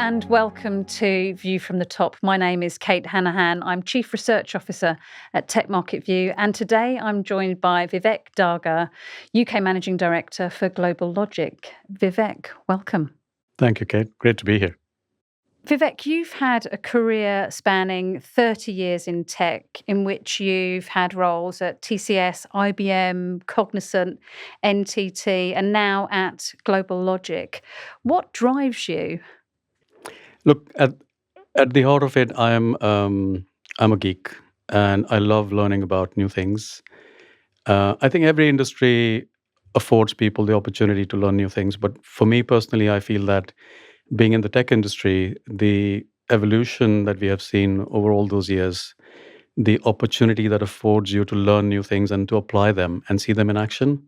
and welcome to View from the Top. My name is Kate Hanaghan. I'm Chief Research Officer at Tech Market View, and today I'm joined by Vivek Daga, UK Managing Director for GlobalLogic. Vivek, welcome. Thank you, Kate. Great to be here. Vivek, you've had a career spanning 30 years in tech, in which you've had roles at TCS, IBM, Cognizant, NTT, and now at GlobalLogic. What drives you? Look, at the heart of it, I'm a geek, and I love learning about new things. I think every industry affords people the opportunity to learn new things, but for me personally, I feel that being in the tech industry, the evolution that we have seen over all those years, the opportunity that affords you to learn new things and to apply them and see them in action.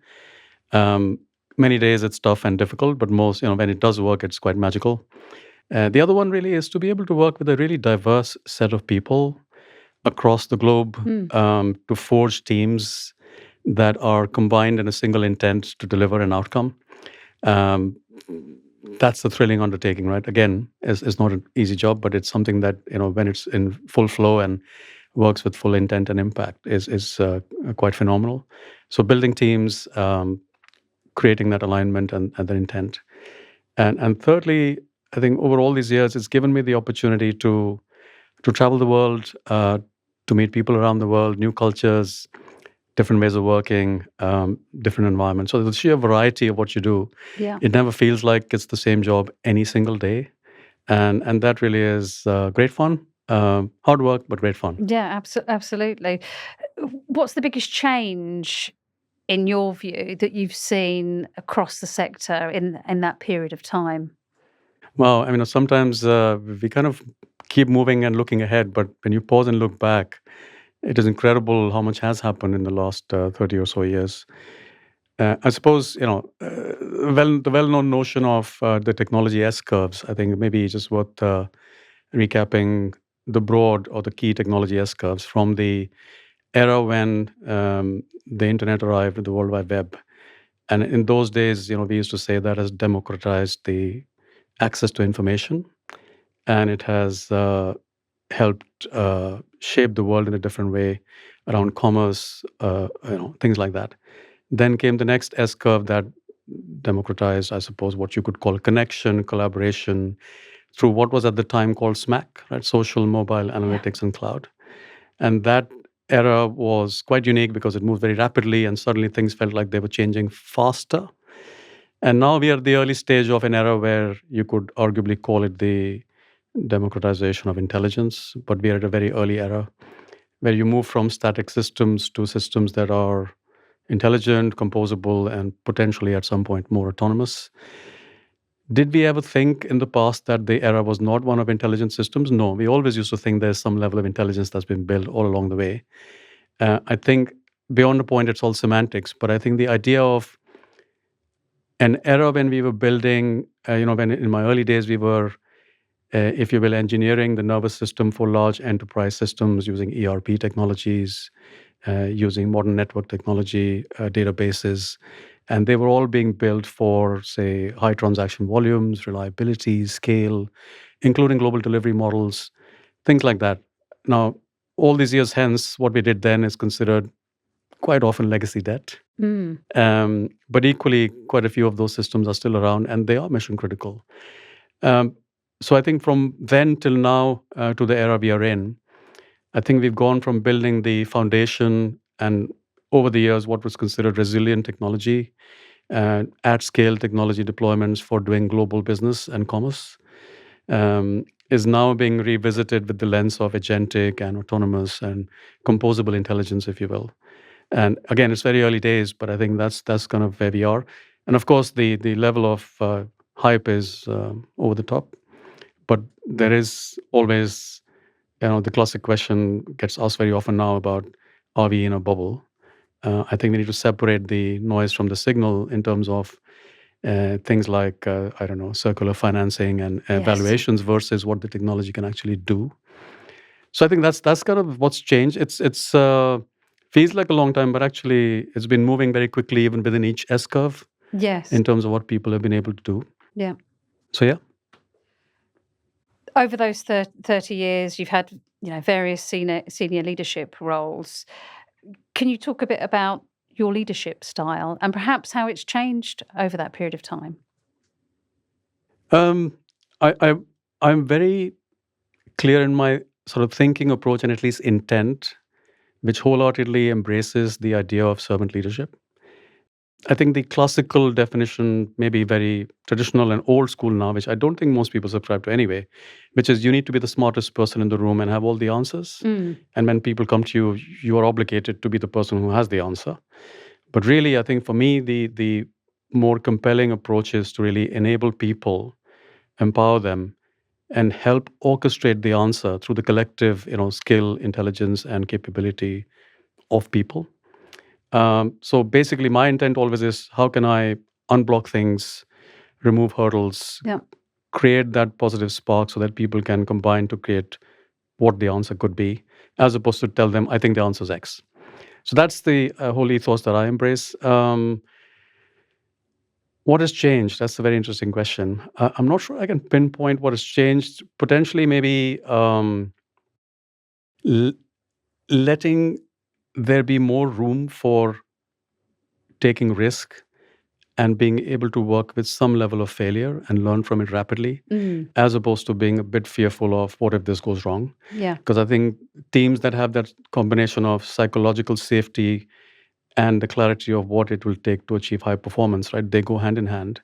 Many days it's tough and difficult, but most, when it does work, it's quite magical. The other one really is to be able to work with a really diverse set of people across the globe, to forge teams that are combined in a single intent to deliver an outcome. That's a thrilling undertaking, right? Again, it's not an easy job, but it's something that, when it's in full flow and works with full intent and impact is quite phenomenal. So building teams, creating that alignment and the intent. And thirdly, I think over all these years, it's given me the opportunity to travel the world, to meet people around the world, new cultures, different ways of working, different environments. So the sheer variety of what you do, it never feels like it's the same job any single day. And that really is great fun. Hard work, but great fun. Yeah, absolutely. What's the biggest change, in your view, that you've seen across the sector in that period of time? Well, sometimes we kind of keep moving and looking ahead, but when you pause and look back, it is incredible how much has happened in the last 30 or so years. I suppose, the well-known notion of the technology S-curves, I think maybe it's just worth recapping the broad or the key technology S-curves from the era when the internet arrived, the World Wide Web. And in those days, we used to say that has democratized the access to information, and it has helped shape the world in a different way around commerce, things like that. Then came the next S curve that democratized, I suppose, what you could call connection, collaboration, through what was at the time called SMAC, right? Social, mobile, analytics, and cloud. And that era was quite unique because it moved very rapidly, and suddenly things felt like they were changing faster. And now we are at the early stage of an era where you could arguably call it the democratization of intelligence, but we are at a very early era where you move from static systems to systems that are intelligent, composable, and potentially at some point more autonomous. Did we ever think in the past that the era was not one of intelligent systems? No, we always used to think there's some level of intelligence that's been built all along the way. I think beyond the point, it's all semantics, but I think the idea of an era when we were building, when in my early days we were, if you will, engineering the nervous system for large enterprise systems using ERP technologies, using modern network technology, databases. And they were all being built for, say, high transaction volumes, reliability, scale, including global delivery models, things like that. Now, all these years hence, what we did then is considered quite often legacy debt. But equally, quite a few of those systems are still around and they are mission critical. So I think from then till now to the era we are in, I think we've gone from building the foundation and over the years what was considered resilient technology, at scale technology deployments for doing global business and commerce, is now being revisited with the lens of agentic and autonomous and composable intelligence, if you will. And again, it's very early days, but I think that's kind of where we are. And of course, the level of hype is over the top. But there is always, the classic question gets asked very often now about, are we in a bubble? I think we need to separate the noise from the signal in terms of things like, circular financing and valuations versus what the technology can actually do. So I think that's kind of what's changed. It's feels like a long time, but actually it's been moving very quickly even within each S curve. Yes. In terms of what people have been able to do. Yeah. So yeah. Over those 30 years, you've had various senior leadership roles. Can you talk a bit about your leadership style and perhaps how it's changed over that period of time? Um, I'm very clear in my sort of thinking approach and at least intent, which wholeheartedly embraces the idea of servant leadership. I think the classical definition may be very traditional and old school now, which I don't think most people subscribe to anyway, which is you need to be the smartest person in the room and have all the answers. Mm. And when people come to you, you are obligated to be the person who has the answer. But really, I think for me, the more compelling approach is to really enable people, empower them, and help orchestrate the answer through the collective, skill, intelligence, and capability of people. So basically, my intent always is how can I unblock things, remove hurdles, Yeah. create that positive spark so that people can combine to create what the answer could be, as opposed to tell them, I think the answer is X. So that's the whole ethos that I embrace. What has changed? That's a very interesting question. I'm not sure I can pinpoint what has changed. Potentially, maybe l- letting there be more room for taking risk and being able to work with some level of failure and learn from it rapidly, Mm. as opposed to being a bit fearful of what if this goes wrong. Yeah. Because I think teams that have that combination of psychological safety and the clarity of what it will take to achieve high performance, right? They go hand in hand.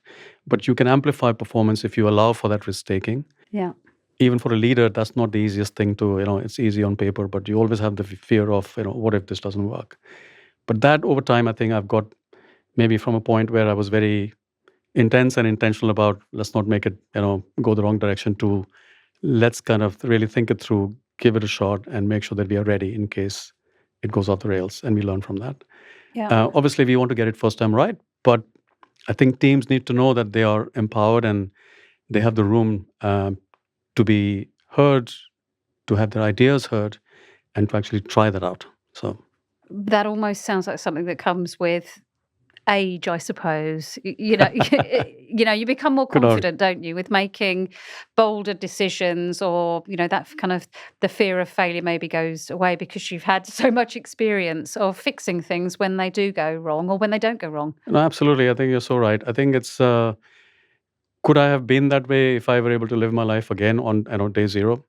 But you can amplify performance if you allow for that risk taking. Yeah. Even for a leader, that's not the easiest thing to, it's easy on paper, but you always have the fear of, what if this doesn't work? But that over time, I think I've got maybe from a point where I was very intense and intentional about let's not make it, go the wrong direction to let's kind of really think it through, give it a shot, and make sure that we are ready in case it goes off the rails and we learn from that. Yeah. Obviously, we want to get it first time right, but I think teams need to know that they are empowered and they have the room to be heard, to have their ideas heard, and to actually try that out. So, That almost sounds like something that comes with age, I suppose. You become more good arg- confident, don't you, with making bolder decisions, or that kind of the fear of failure maybe goes away because you've had so much experience of fixing things when they do go wrong or when they don't go wrong. No, absolutely. I think you're so right. I think it's could I have been that way if I were able to live my life again on day zero?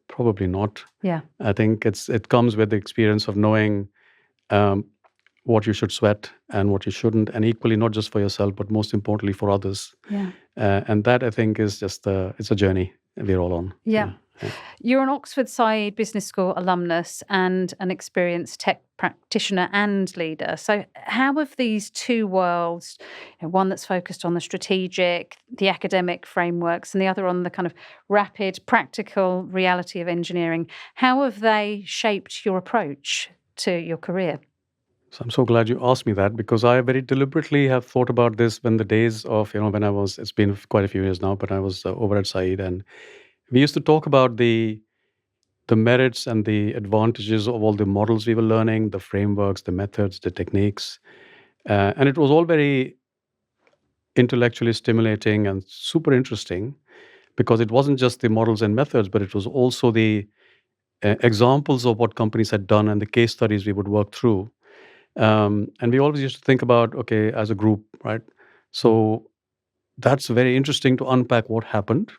Probably not. Yeah. I think it comes with the experience of knowing um, what you should sweat and what you shouldn't, and equally not just for yourself, but most importantly for others. Yeah. And that I think is just it's a journey we're all on. Yeah. You're an Oxford Saïd Business School alumnus and an experienced tech practitioner and leader. So, how have these two worlds, one that's focused on the strategic, the academic frameworks, and the other on the kind of rapid, practical reality of engineering, how have they shaped your approach to your career? So I'm so glad you asked me that because I very deliberately have thought about this when the days of, when I was, it's been quite a few years now, but I was over at Said, and we used to talk about the merits and the advantages of all the models we were learning, the frameworks, the methods, the techniques. And it was all very intellectually stimulating and super interesting because it wasn't just the models and methods, but it was also the examples of what companies had done and the case studies we would work through. And we always used to think about, okay, as a group, right? So that's very interesting to unpack what happened.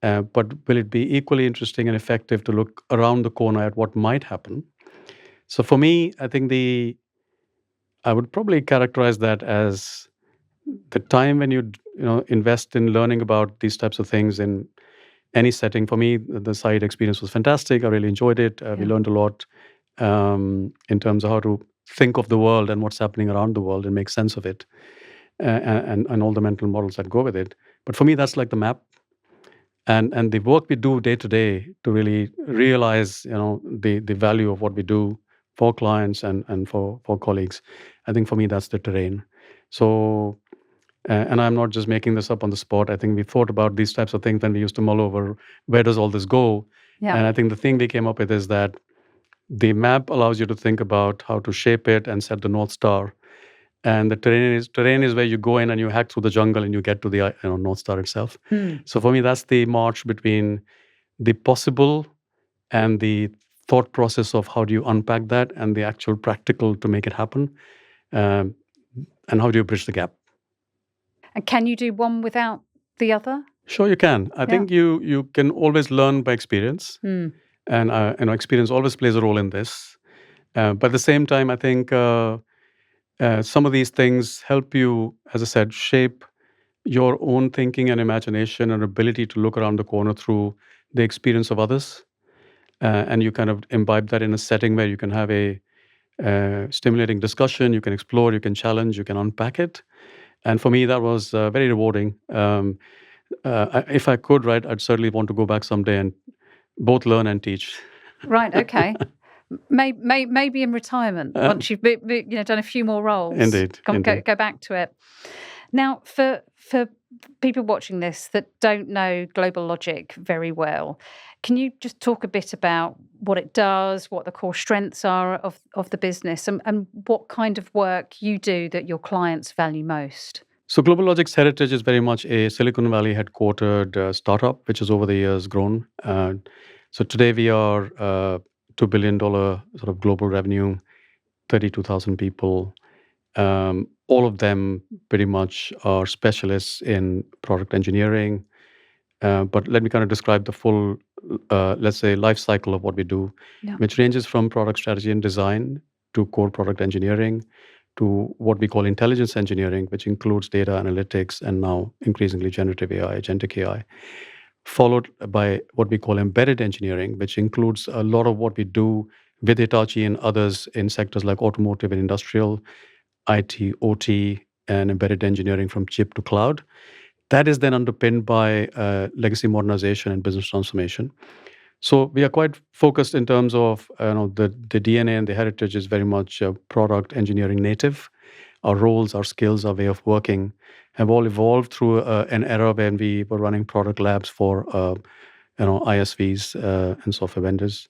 But will it be equally interesting and effective to look around the corner at what might happen? So for me, I think I would probably characterize that as the time when you invest in learning about these types of things in any setting. For me, the side experience was fantastic. I really enjoyed it. We Yeah. learned a lot in terms of how to think of the world and what's happening around the world and make sense of it, and all the mental models that go with it. But for me, that's like the map. And the work we do day to day to really realize the value of what we do for clients and for colleagues. I think for me that's the terrain. So and I'm not just making this up on the spot. I think we thought about these types of things when we used to mull over where does all this go. Yeah. And I think the thing we came up with is that the map allows you to think about how to shape it and set the North Star. And the terrain is where you go in and you hack through the jungle and you get to the North Star itself. Hmm. So for me, that's the march between the possible and the thought process of how do you unpack that and the actual practical to make it happen, um, and how do you bridge the gap. And can you do one without the other? Sure, you can. I think you can always learn by experience, and experience always plays a role in this. But at the same time, I think some of these things help you, as I said, shape your own thinking and imagination and ability to look around the corner through the experience of others. And you kind of imbibe that in a setting where you can have a stimulating discussion, you can explore, you can challenge, you can unpack it. And for me, that was very rewarding. If I could, right, I'd certainly want to go back someday and both learn and teach. Right. Okay. Maybe in retirement, once you've done a few more roles. Indeed. Go back to it. Now, for people watching this that don't know GlobalLogic very well, can you just talk a bit about what it does, what the core strengths are of the business, and what kind of work you do that your clients value most? So GlobalLogic's heritage is very much a Silicon Valley headquartered startup, which has over the years grown. So today we are $2 billion sort of global revenue, 32,000 people. All of them pretty much are specialists in product engineering. But let me kind of describe the full, let's say, life cycle of what we do, which ranges from product strategy and design to core product engineering to what we call intelligence engineering, which includes data analytics and now increasingly generative AI, agentic AI, followed by what we call embedded engineering, which includes a lot of what we do with Hitachi and others in sectors like automotive and industrial, IT, OT, and embedded engineering from chip to cloud. That is then underpinned by legacy modernization and business transformation. So we are quite focused in terms of the DNA and the heritage is very much product engineering native. Our roles, our skills, our way of working have all evolved through an era when we were running product labs for ISVs and software vendors.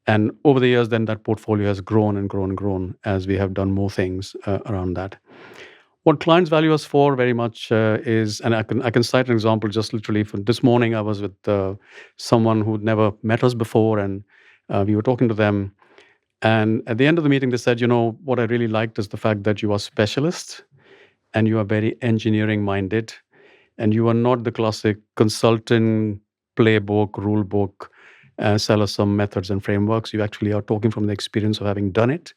And over the years, then that portfolio has grown and grown and grown as we have done more things around that. What clients value us for very much is, and I can cite an example just literally from this morning. I was with someone who'd never met us before, and we were talking to them. And at the end of the meeting, they said, what I really liked is the fact that you are specialists and you are very engineering minded, and you are not the classic consultant playbook, rule book, sell us some methods and frameworks. You actually are talking from the experience of having done it.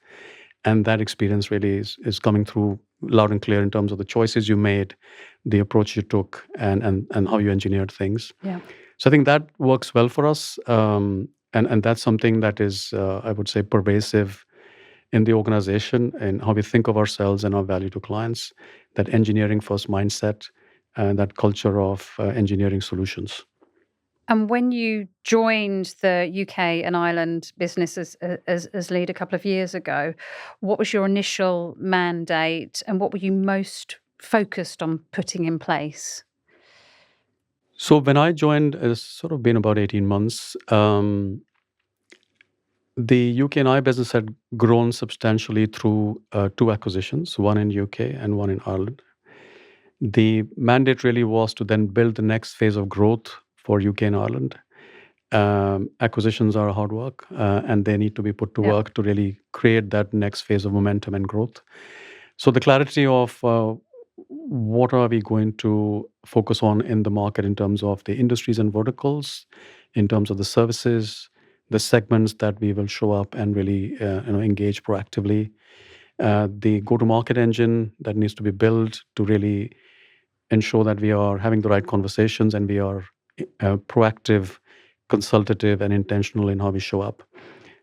And that experience really is coming through loud and clear in terms of the choices you made, the approach you took, and how you engineered things. Yeah. So I think that works well for us. And that's something that is, I would say, pervasive in the organization and how we think of ourselves and our value to clients, that engineering first mindset and that culture of engineering solutions. And when you joined the UK and Ireland business as lead a couple of years ago, what was your initial mandate and what were you most focused on putting in place? So when I joined, it's sort of been about 18 months. The UK&I business had grown substantially through two acquisitions, one in UK and one in Ireland. The mandate really was to then build the next phase of growth for UK and Ireland. Acquisitions are hard work, and they need to be put to work to really create that next phase of momentum and growth. So the clarity of what are we going to focus on in the market in terms of the industries and verticals, in terms of the services, the segments that we will show up and really engage proactively, the go-to-market engine that needs to be built to really ensure that we are having the right conversations and we are proactive, consultative, and intentional in how we show up.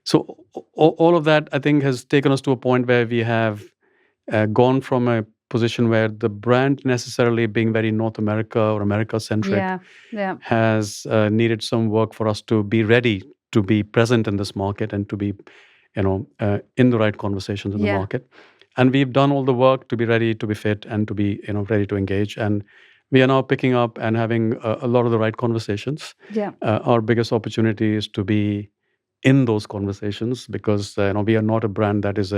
So all of that, I think, has taken us to a point where we have gone from a position where the brand necessarily being very North America or America-centric has needed some work for us to be ready to be present in this market and to be, in the right conversations in the market. And we've done all the work to be ready, to be fit, and to be, ready to engage. And we are now picking up and having a lot of the right conversations. Our biggest opportunity is to be in those conversations because we are not a brand that is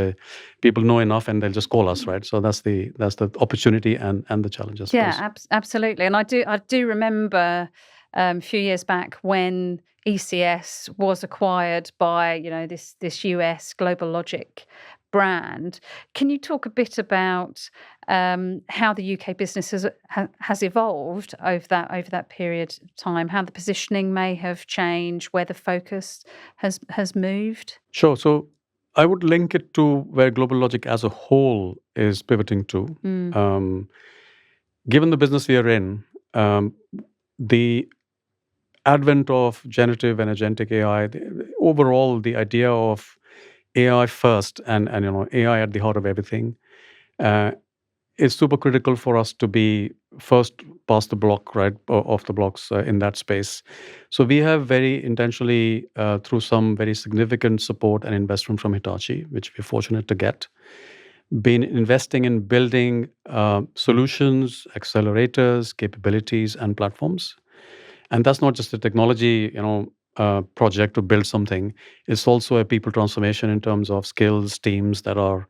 people know enough and they'll just call us, right? So that's the opportunity and the challenges. Yeah, absolutely. And I do remember a few years back when ECS was acquired by, this US GlobalLogic brand. Can you talk a bit about how the UK business has evolved over that period of time? How the positioning may have changed, where the focus has moved? Sure. So I would link it to where GlobalLogic as a whole is pivoting to. Um, Given the business we are in, the advent of generative and agentic AI, overall the idea of AI first and AI at the heart of everything uh, is super critical for us to be first past the block, right, off the blocks in that space. So we have very intentionally, through some very significant support and investment from Hitachi, which we're fortunate to get, been investing in building solutions, accelerators, capabilities, and platforms. And that's not just a technology, project to build something. It's also a people transformation in terms of skills, teams that are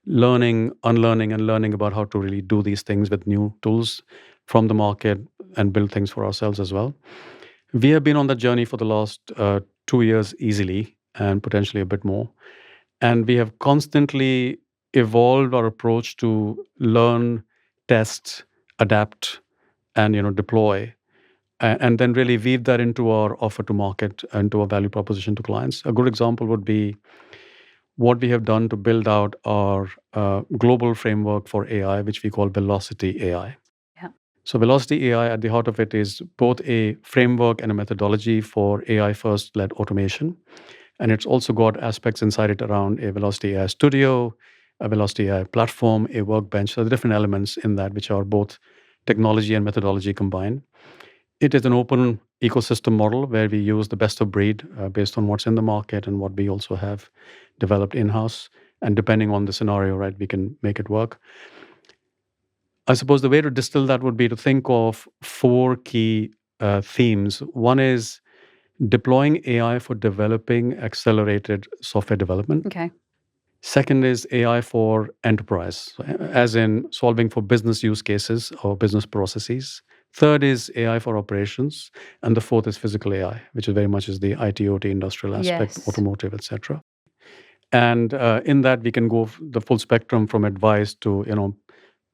learning, unlearning, and learning about how to really do these things with new tools from the market and build things for ourselves as well. We have been on that journey for the last 2 years easily, and potentially a bit more. And we have constantly evolved our approach to learn, test, adapt, and deploy, and then really weave that into our offer to market and to our value proposition to clients. A good example would be what we have done to build out our global framework for AI, which we call Velocity AI. Yeah. So, Velocity AI at the heart of it is both a framework and a methodology for AI first led automation. And it's also got aspects inside it around a Velocity AI studio, a Velocity AI platform, a workbench. So, the different elements in that, which are both technology and methodology combined. It is an open ecosystem model where we use the best of breed based on what's in the market and what we also have developed in-house. And depending on the scenario, right, we can make it work. I suppose the way to distill that would be to think of four key themes. One is deploying AI for developing accelerated software development. Okay. Second is AI for enterprise, as in solving for business use cases or business processes. Third is AI for operations, and the fourth is physical AI, which is very much is the IT/OT industrial aspect, Yes. automotive, etc. And in that, we can go the full spectrum from advice to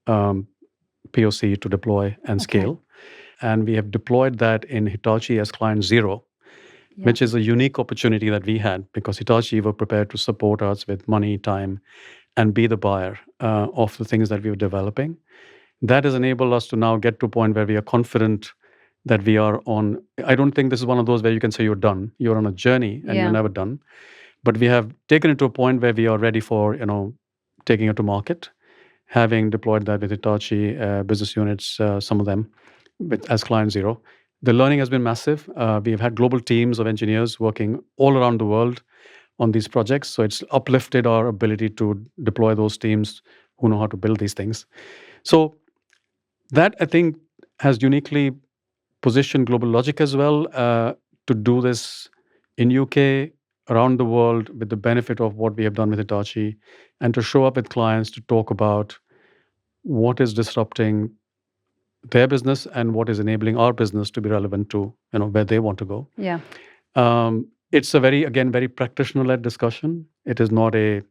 um, POC to deploy and Okay. scale. And we have deployed that in Hitachi as client zero, Yeah. which is a unique opportunity that we had because Hitachi were prepared to support us with money, time, and be the buyer of the things that we were developing. That has enabled us to now get to a point where we are confident that we are on. I don't think this is one of those where you can say you're done. You're on a journey and Yeah. you're never done. But we have taken it to a point where we are ready for taking it to market, having deployed that with Hitachi business units, some of them as client zero. The learning has been massive. We've had global teams of engineers working all around the world on these projects. So it's uplifted our ability to deploy those teams who know how to build these things. So that, I think, has uniquely positioned GlobalLogic as well to do this in UK, around the world, with the benefit of what we have done with Hitachi, and to show up with clients to talk about what is disrupting their business and what is enabling our business to be relevant to where they want to go. Yeah. It's a very practitioner-led discussion. It is not a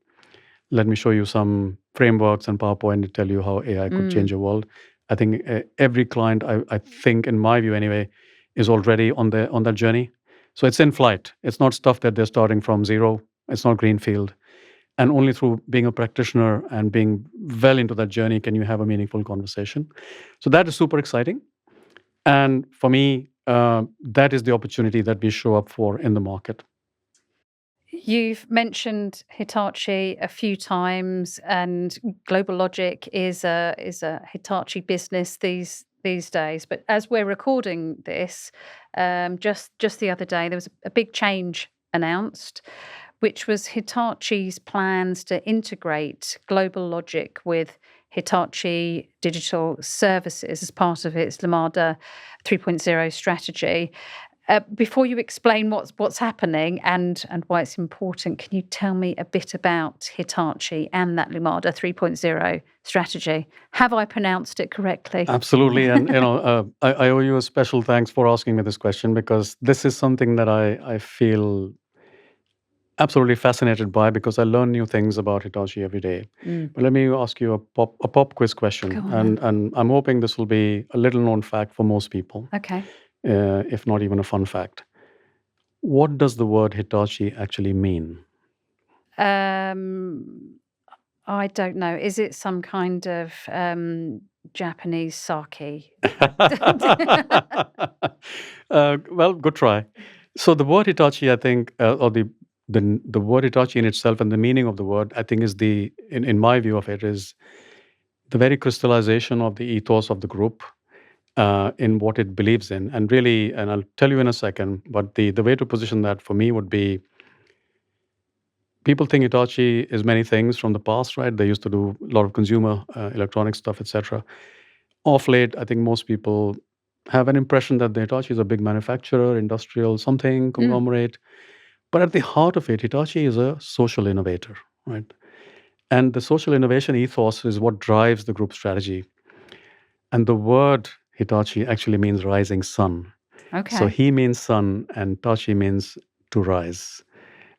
let me show you some frameworks and PowerPoint to tell you how AI could change your world. I think every client, I think, in my view anyway, is already on that journey. So it's in flight. It's not stuff that they're starting from zero. It's not greenfield. And only through being a practitioner and being well into that journey can you have a meaningful conversation. So that is super exciting. And for me, that is the opportunity that we show up for in the market. You've mentioned Hitachi a few times, and GlobalLogic is a Hitachi business these days. But as we're recording this, just the other day, there was a big change announced, which was Hitachi's plans to integrate GlobalLogic with Hitachi Digital Services as part of its Lumada 3.0 strategy. Before you explain what's happening and why it's important, can you tell me a bit about Hitachi and that Lumada 3.0 strategy? Have I pronounced it correctly? Absolutely. And, I owe you a special thanks for asking me this question, because this is something that I feel absolutely fascinated by, because I learn new things about Hitachi every day. But let me ask you a pop quiz question. Go on And I'm hoping this will be a little known fact for most people, Okay. if not even a fun fact. What does the word Hitachi actually mean? I don't know. Is it some kind of Japanese sake? Well, good try. So the word Hitachi, I think, or the word Hitachi in itself and the meaning of the word, I think, is in my view of it, is the very crystallization of the ethos of the group, in what it believes in. And really, and I'll tell you in a second, but the way to position that for me would be, people think Hitachi is many things from the past, right? They used to do a lot of consumer electronic stuff, etc. Off late, I think most people have an impression that the Hitachi is a big manufacturer, industrial something, conglomerate. But at the heart of it, Hitachi is a social innovator, right? And the social innovation ethos is what drives the group strategy. And the word Hitachi actually means rising sun. Okay. So he means sun and Tachi means to rise.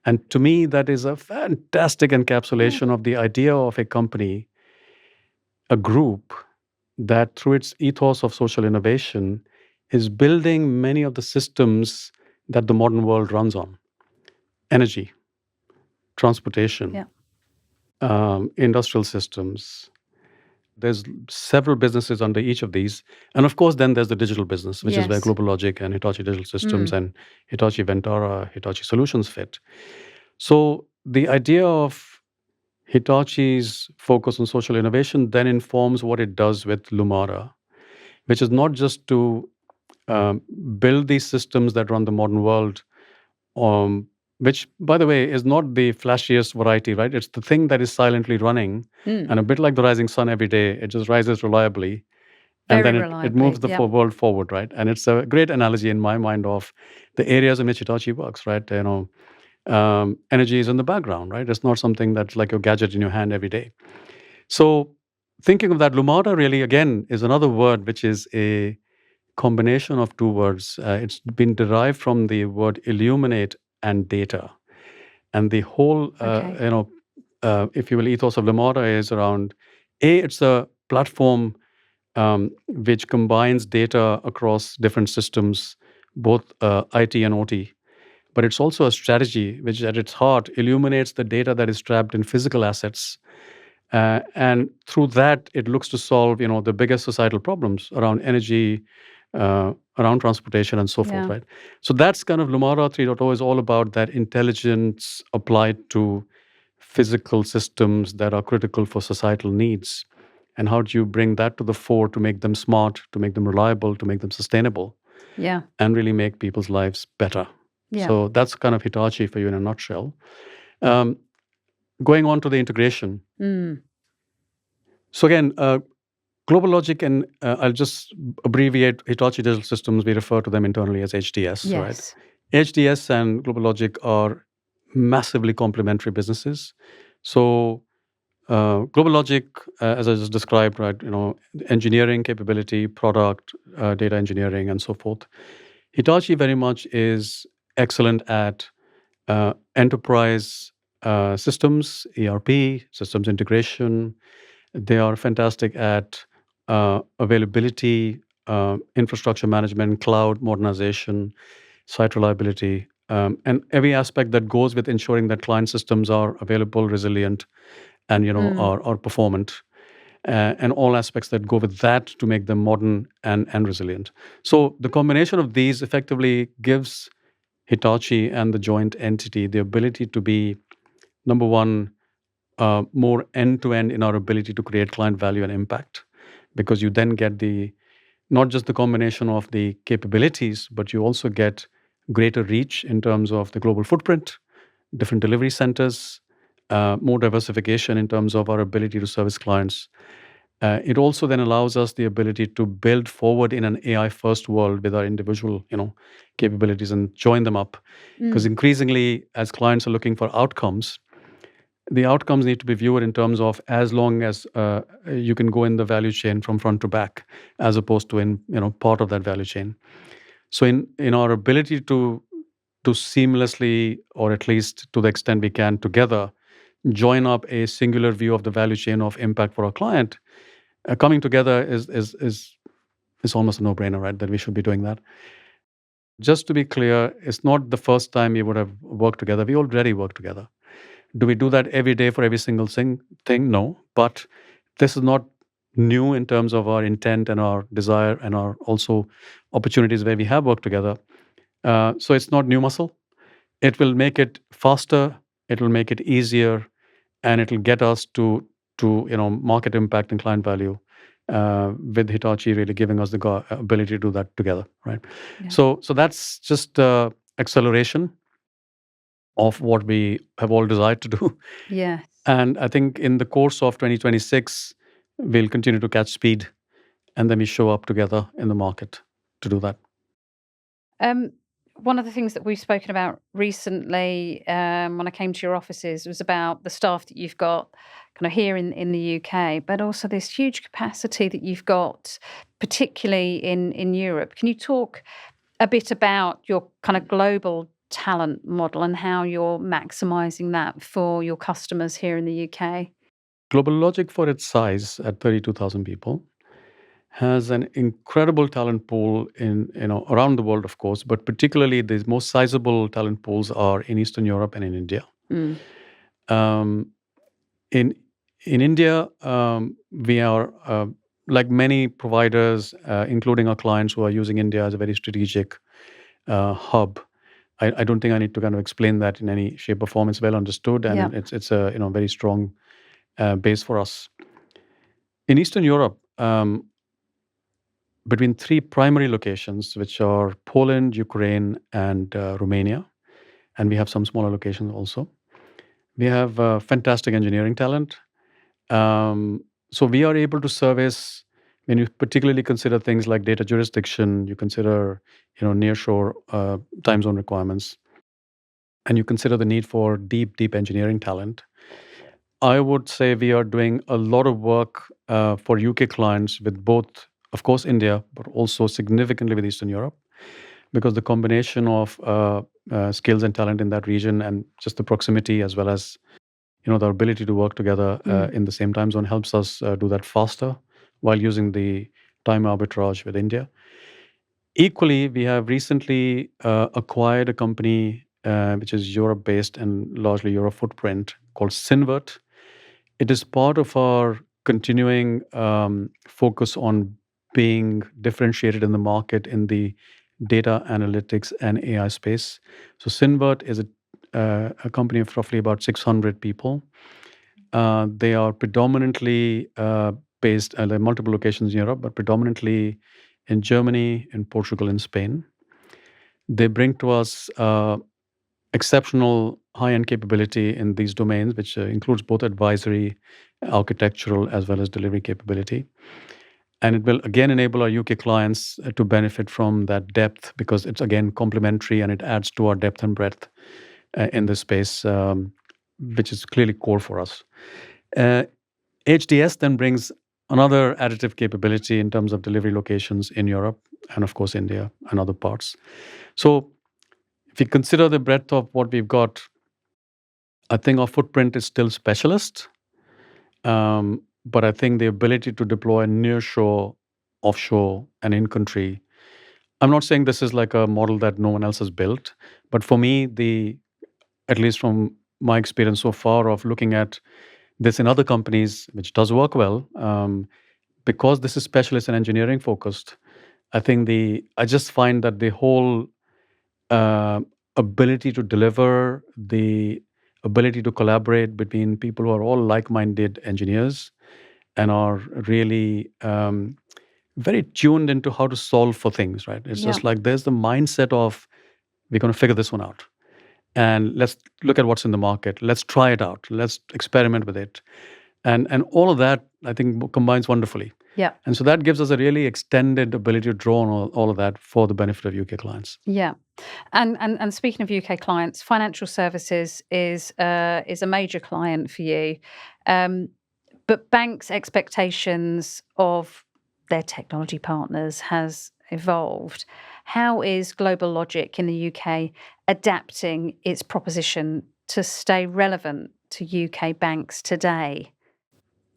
And to me, that is a fantastic encapsulation of the idea of a company, a group that through its ethos of social innovation is building many of the systems that the modern world runs on: energy, transportation, industrial systems. There's several businesses under each of these. And of course, then there's the digital business, which is where Yes. GlobalLogic and Hitachi Digital Systems and Hitachi Vantara, Hitachi Solutions fit. So the idea of Hitachi's focus on social innovation then informs what it does with Lumada, which is not just to build these systems that run the modern world, which, by the way, is not the flashiest variety, right? It's the thing that is silently running, and a bit like the rising sun every day, it just rises reliably, and Very then it moves the reliably, world forward, right? And it's a great analogy in my mind of the areas in which Hitachi works, right? Energy is in the background, right? It's not something that's like your gadget in your hand every day. So thinking of that, Lumada really, again, is another word which is a combination of two words. It's been derived from the word illuminate and data. And the whole, if you will, ethos of Lumada is around, it's a platform which combines data across different systems, both IT and OT. But it's also a strategy which, at its heart, illuminates the data that is trapped in physical assets. And through that, it looks to solve, the biggest societal problems around energy, around transportation, and so forth, right? So that's kind of Lumada 3.0 is all about that intelligence applied to physical systems that are critical for societal needs. And how do you bring that to the fore to make them smart, to make them reliable, to make them sustainable, and really make people's lives better? So that's kind of Hitachi for you in a nutshell. Going on to the integration. So again, GlobalLogic, and I'll just abbreviate Hitachi Digital Systems, we refer to them internally as HDS, right? HDS and GlobalLogic are massively complementary businesses. So GlobalLogic, as I just described, right, engineering capability, product, data engineering, and so forth. Hitachi very much is excellent at enterprise systems, ERP, systems integration. They are fantastic at availability, infrastructure management, cloud modernization, site reliability, and every aspect that goes with ensuring that client systems are available, resilient, and are performant, and all aspects that go with that to make them modern and resilient. So the combination of these effectively gives Hitachi and the joint entity the ability to be, number one, more end-to-end in our ability to create client value and impact, because you then get not just the combination of the capabilities, but you also get greater reach in terms of the global footprint, different delivery centers, more diversification in terms of our ability to service clients, It also then allows us the ability to build forward in an AI-first world with our individual, capabilities and join them up. Because increasingly, as clients are looking for outcomes, the outcomes need to be viewed in terms of as long as you can go in the value chain from front to back, as opposed to in part of that value chain. So in our ability to seamlessly, or at least to the extent we can together, join up a singular view of the value chain of impact for our client, coming together is almost a no-brainer, right? That we should be doing that. Just to be clear, it's not the first time we would have worked together. We already work together. Do we do that every day for every single thing? No. But this is not new in terms of our intent and our desire and our also opportunities where we have worked together. So it's not new muscle. It will make it faster. It will make it easier, and it will get us to market impact and client value. With Hitachi really giving us the ability to do that together, right? Yeah. So that's just acceleration of what we have all desired to do. Yes. And I think in the course of 2026, we'll continue to catch speed, and then we show up together in the market to do that. One of the things that we've spoken about recently when I came to your offices was about the staff that you've got kind of here in the UK, but also this huge capacity that you've got, particularly in Europe. Can you talk a bit about your kind of global talent model and how you're maximizing that for your customers here in the UK? GlobalLogic, for its size at 32,000 people, has an incredible talent pool in around the world, of course, but particularly the most sizable talent pools are in Eastern Europe and in India. Um, in India, we are like many providers, including our clients who are using India as a very strategic hub. I don't think I need to kind of explain that in any shape or form. It's well understood, and Yeah. it's a very strong base for us. In Eastern Europe, between three primary locations, which are Poland, Ukraine, and Romania, and we have some smaller locations also. We have fantastic engineering talent. So we are able to service, when you particularly consider things like data jurisdiction, you consider nearshore time zone requirements, and you consider the need for deep engineering talent. I would say we are doing a lot of work for UK clients with both, of course, India, but also significantly with Eastern Europe, because the combination of skills and talent in that region and just the proximity, as well as the ability to work together in the same time zone, helps us do that faster while using the time arbitrage with India. Equally, we have recently acquired a company which is Europe-based and largely Europe footprint, called Sinvert. It is part of our continuing focus on being differentiated in the market in the data analytics and AI space. So Sinvert is a company of roughly about 600 people. They are predominantly based, there are multiple locations in Europe, but predominantly in Germany, in Portugal, and Spain. They bring to us exceptional high-end capability in these domains, which includes both advisory, architectural, as well as delivery capability. And it will again enable our UK clients to benefit from that depth, because it's again complementary and it adds to our depth and breadth in this space, which is clearly core for us. HDS then brings another additive capability in terms of delivery locations in Europe and, of course, India and other parts. So if you consider the breadth of what we've got, I think our footprint is still specialist. But I think the ability to deploy nearshore, offshore, and in-country, I'm not saying this is like a model that no one else has built, but for me, at least from my experience so far of looking at this in other companies, which does work well, because this is specialist and engineering focused, I just find that the whole ability to deliver, the ability to collaborate between people who are all like-minded engineers and are really very tuned into how to solve for things, right? It's just like there's the mindset of, we're going to figure this one out. And let's look at what's in the market. Let's try it out. Let's experiment with it. And all of that, I think, combines wonderfully. Yeah. And so that gives us a really extended ability to draw on all of that for the benefit of UK clients. Yeah. And speaking of UK clients, financial services is a major client for you. But banks' expectations of their technology partners has evolved. How is GlobalLogic in the UK adapting its proposition to stay relevant to UK banks today?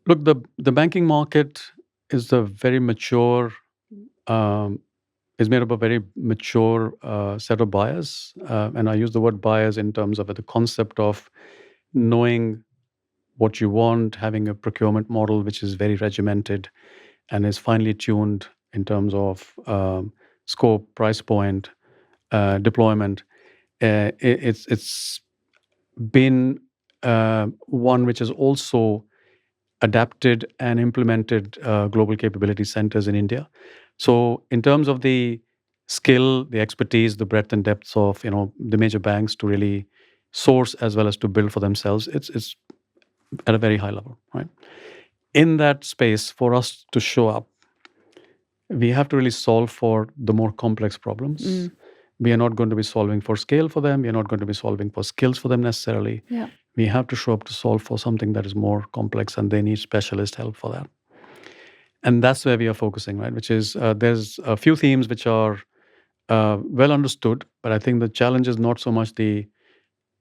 Look, the banking market is a very mature, um, is made up of a very mature set of buyers. And I use the word buyers in terms of the concept of knowing what you want, having a procurement model which is very regimented and is finely tuned in terms of scope, price point, deployment. It's been one which has also adapted and implemented global capability centers in India. So in terms of the skill, the expertise, the breadth and depths of the major banks to really source as well as to build for themselves, it's at a very high level, right? In that space, for us to show up, we have to really solve for the more complex problems. We are not going to be solving for scale for them. We are not going to be solving for skills for them necessarily. Yeah. We have to show up to solve for something that is more complex, and they need specialist help for that. And that's where we are focusing, right? Which is there's a few themes which are well understood, but I think the challenge is not so much the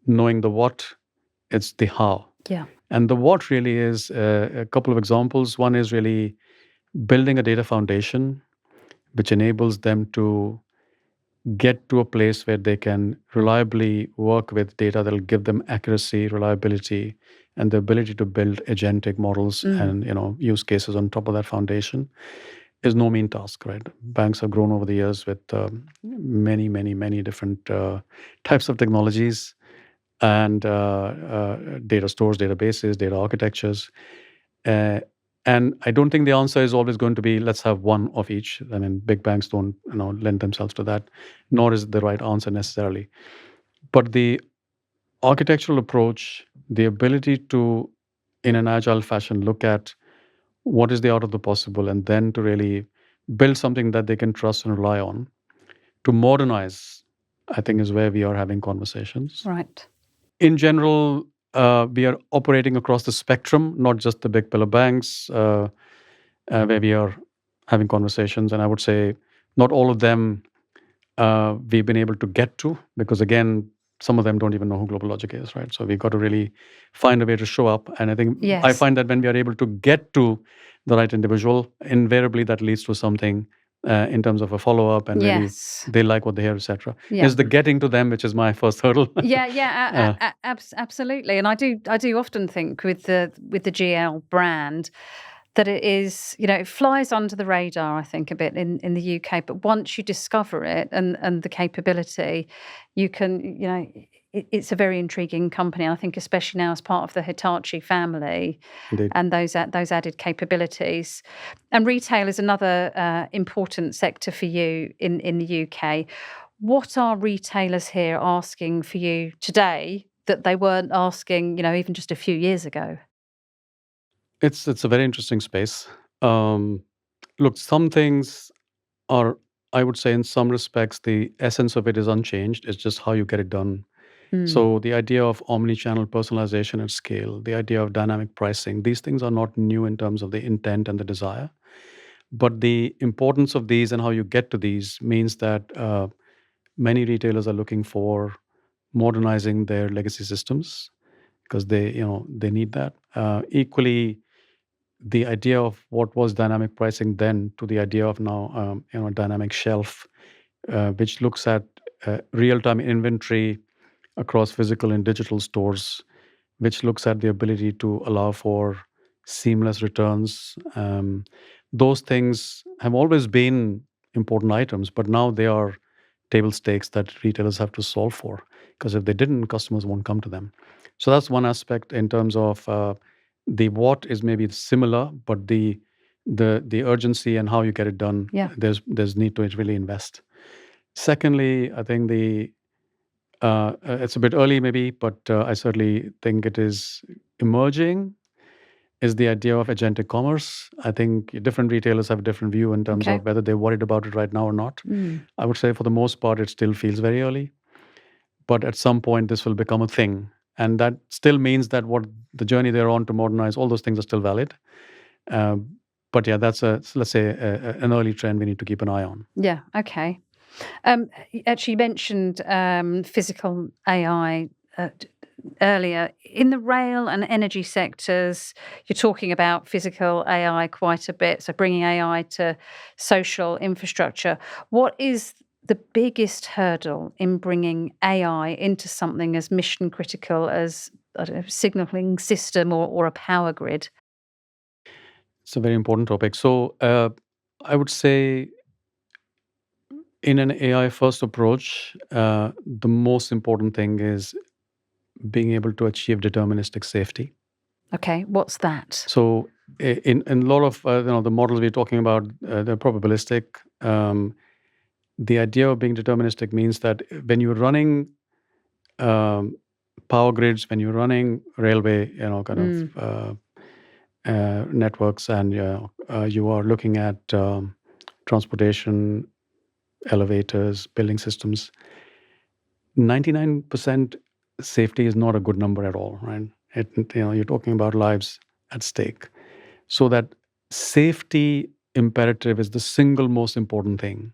knowing the what, it's the how. Yeah. And the what really is a couple of examples. One is really building a data foundation which enables them to get to a place where they can reliably work with data that'll give them accuracy, reliability, and the ability to build agentic models and use cases on top of that foundation is no mean task, right? Banks have grown over the years with many different types of technologies and data stores, databases, data architectures. And I don't think the answer is always going to be let's have one of each. I mean, big banks don't lend themselves to that, nor is it the right answer necessarily. But the architectural approach, the ability to, in an agile fashion, look at what is the art of the possible and then to really build something that they can trust and rely on, to modernize, I think is where we are having conversations. Right. In general, we are operating across the spectrum, not just the big pillar banks, where we are having conversations. And I would say not all of them we've been able to get to, because again, some of them don't even know who GlobalLogic is, right? So we've got to really find a way to show up. And I think I find that when we are able to get to the right individual, invariably that leads to something in terms of a follow-up and really they like what they hear, etc. It's the getting to them which is my first hurdle. Absolutely. And I do often think with the GL brand that it is, it flies under the radar, I think, a bit in the UK. But once you discover it and the capability, you can, it's a very intriguing company. And I think especially now as part of the Hitachi family. Indeed. And those added capabilities. And retail is another important sector for you in the UK. What are retailers here asking for you today that they weren't asking, even just a few years ago? It's a very interesting space. Look, some things are, I would say, in some respects, the essence of it is unchanged. It's just how you get it done. So the idea of omni-channel personalization at scale, the idea of dynamic pricing, these things are not new in terms of the intent and the desire. But the importance of these and how you get to these means that many retailers are looking for modernizing their legacy systems because they need that. Equally, the idea of what was dynamic pricing then to the idea of now dynamic shelf, which looks at real-time inventory across physical and digital stores, which looks at the ability to allow for seamless returns. Those things have always been important items, but now they are table stakes that retailers have to solve for, because if they didn't, customers won't come to them. So that's one aspect in terms of the what is maybe similar, but the urgency and how you get it done, there's need to really invest. Secondly, I think it's a bit early maybe, but I certainly think it is emerging, is the idea of agentic commerce. I think different retailers have a different view in terms Okay. of whether they're worried about it right now or not. I would say for the most part, it still feels very early. But at some point, this will become a thing. And that still means that what the journey they're on to modernize, all those things are still valid. But yeah, that's let's say an early trend we need to keep an eye on. Yeah. Okay. Actually, you mentioned physical AI earlier. In the rail and energy sectors, you're talking about physical AI quite a bit, so bringing AI to social infrastructure. What is the biggest hurdle in bringing AI into something as mission critical as, I don't know, signaling system or a power grid? It's a very important topic. So I would say in an AI first approach, the most important thing is being able to achieve deterministic safety. Okay, what's that? So in a lot of the models we're talking about, they're probabilistic. The idea of being deterministic means that when you're running power grids, when you're running railway, kind of networks, and you are looking at transportation, elevators, building systems, 99% safety is not a good number at all, right? You're talking about lives at stake. So that safety imperative is the single most important thing.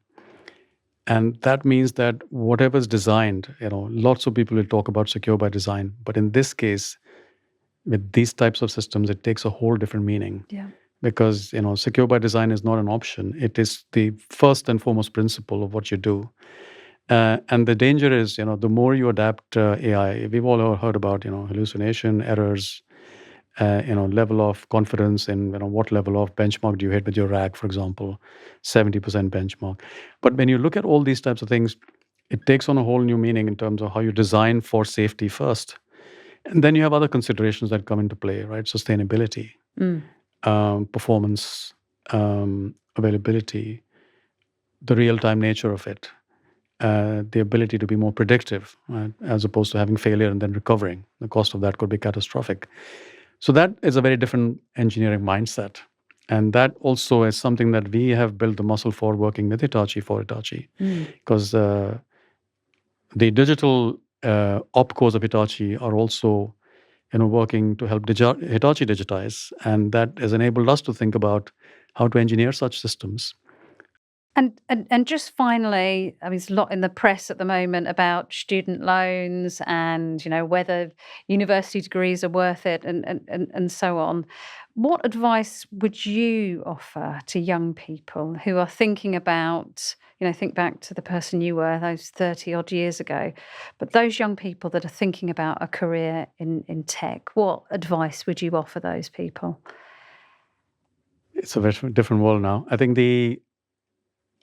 And that means that whatever's designed, lots of people will talk about secure by design. But in this case, with these types of systems, it takes a whole different meaning. Yeah. Because, secure by design is not an option. It is the first and foremost principle of what you do. And the danger is, the more you adapt AI, we've all heard about, hallucination, errors, level of confidence in, what level of benchmark do you hit with your RAG, for example, 70% benchmark. But when you look at all these types of things, it takes on a whole new meaning in terms of how you design for safety first. And then you have other considerations that come into play, right? Sustainability, performance, availability, the real-time nature of it, the ability to be more predictive, right? As opposed to having failure and then recovering. The cost of that could be catastrophic. So that is a very different engineering mindset. And that also is something that we have built the muscle for working with Hitachi for Hitachi. Because the digital opcos of Hitachi are also working to help Hitachi digitize. And that has enabled us to think about how to engineer such systems. And just finally, I mean, there's a lot in the press at the moment about student loans and, whether university degrees are worth it and so on. What advice would you offer to young people who are thinking about, think back to the person you were those 30 odd years ago, but those young people that are thinking about a career in tech, what advice would you offer those people? It's a very different world now.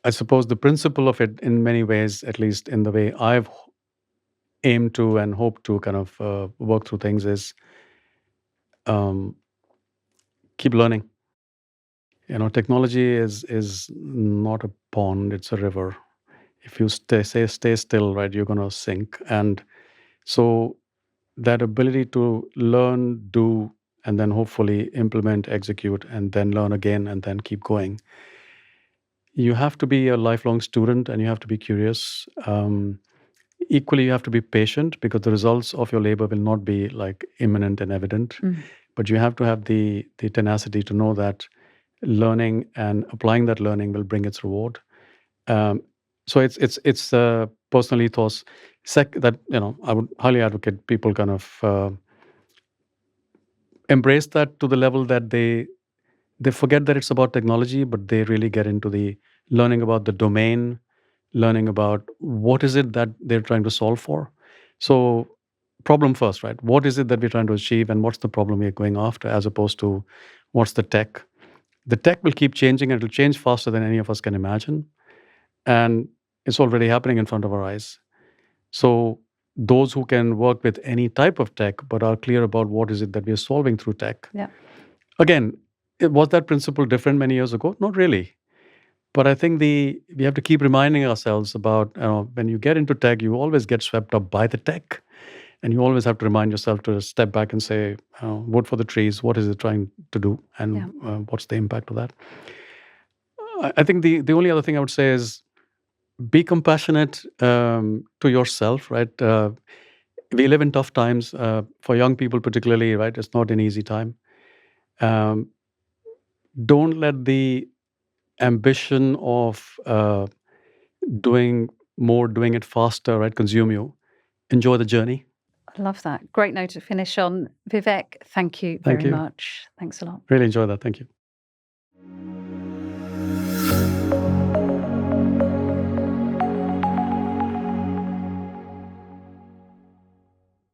I suppose the principle of it, in many ways, at least in the way I've aimed to and hope to kind of work through things, is keep learning. Technology is not a pond; it's a river. If you stay still, right, you're going to sink. And so that ability to learn, do, and then hopefully implement, execute, and then learn again, and then keep going. You have to be a lifelong student, and you have to be curious. Equally, you have to be patient, because the results of your labor will not be like imminent and evident. But you have to have the tenacity to know that learning and applying that learning will bring its reward. So it's personal ethos that I would highly advocate people kind of embrace that to the level that they forget that it's about technology, but they really get into the learning about the domain, learning about what is it that they're trying to solve for. So problem first, right? What is it that we're trying to achieve, and what's the problem we're going after, as opposed to what's the tech. The tech will keep changing, and it'll change faster than any of us can imagine. And it's already happening in front of our eyes. So those who can work with any type of tech but are clear about what is it that we are solving through tech. Yeah. Again, was that principle different many years ago? Not really. But I think we have to keep reminding ourselves about when you get into tech, you always get swept up by the tech. And you always have to remind yourself to step back and say, vote for the trees. What is it trying to do? And what's the impact of that? I think the only other thing I would say is be compassionate to yourself, right? We live in tough times. For young people particularly, right? It's not an easy time. Don't let the ambition of doing more, doing it faster, right, consume you. Enjoy the journey. I love that. Great note to finish on. Vivek, thank you very much. Thanks a lot. Really enjoy that. Thank you.